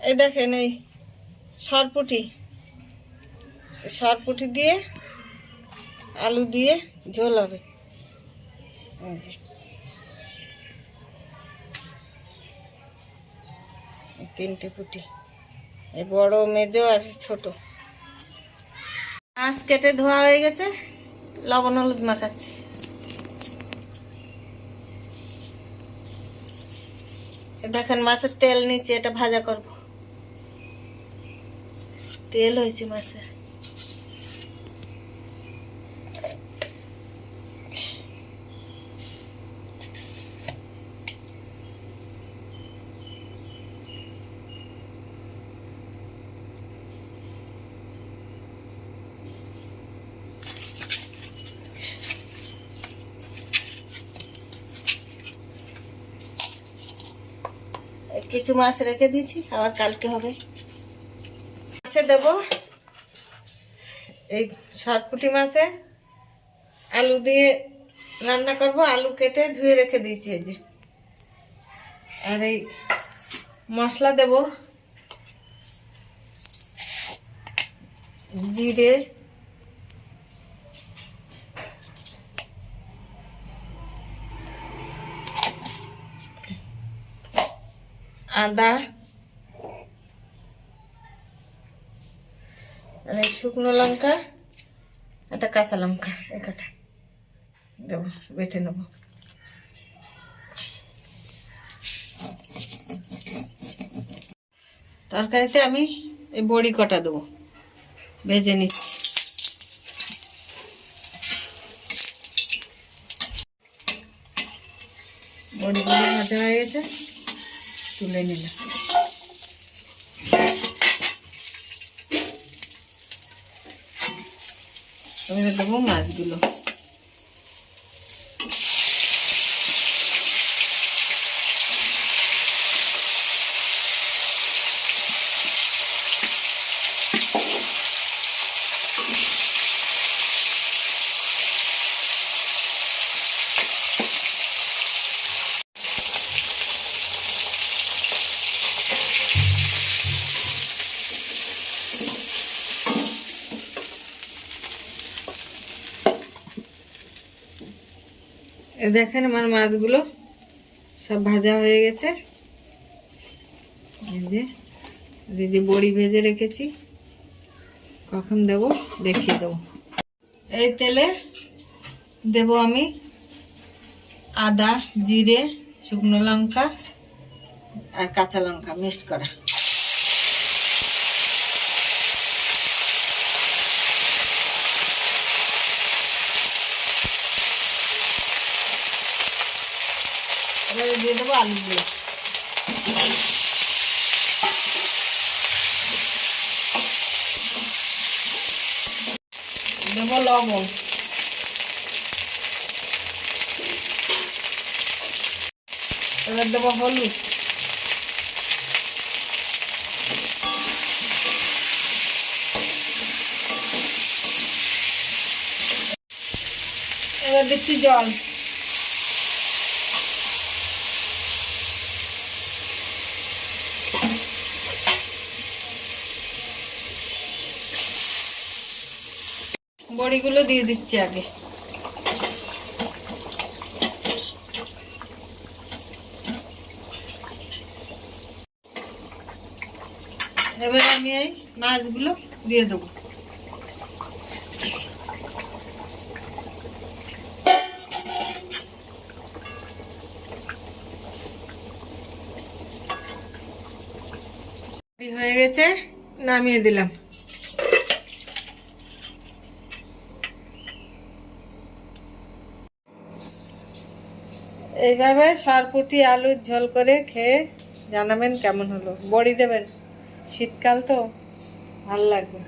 এই দেখেন এই সরপুটি সরপুটি দিয়ে আলু দিয়ে ঝোল হবে। তিনটে পুটি, এই বড় মেজো আর ছোট। মাছ কেটে ধোয়া হয়ে গেছে, লবণ হলুদ মাখাচ্ছি। দেখেন মাছের তেল নিচে, এটা ভাজা করব। তেল হয়েছে মাছের। কিছু মাছ রেখে দিয়েছি, আবার কালকে হবে। মাছে দেব এই সরপুটি মাছে আলু দিয়ে রান্না করব। আলু কেটে ধুয়ে রেখে দিয়েছি এই যে। আর এই মশলা দেব, জিরে, আদা, আর শুকনো লঙ্কা, একটা কাঁচা লঙ্কা একটা দেবো, বেটে নেব। তরকারিতে আমি এই বড়ি কটা দেবো, ভেজে নিচ্ছি। বড়িগুলো ভাজা হয়ে গেছে, তুলে নিলাম। এবার দেবো মাছগুলো। দেখেন আমার মাছগুলো সব ভাজা হয়ে গেছে। দিদি বড়ি ভেজে রেখেছি, কখন দেব দেখিয়ে দেবো। এই তেলে দেব আমি আদা, জিরে, শুকনো লঙ্কা আর কাঁচা লঙ্কা মিক্সড করা। এবারে দিয়ে দেবো আলুগুলো। দেবো লবণ, এবার দেবো হলুদ, এবার দিচ্ছি জল। বড়িগুলো দিয়ে দিচ্ছি আগে। এবার আমি এই মাছগুলো দিয়ে দেবো। হয়ে গেছে, নামিয়ে দিলাম। এইভাবে সরপুটি আলুর ঝোল করে খেয়ে জানাবেন কেমন হলো। বড়ি দেবেন, শীতকাল তো, ভাল লাগবে।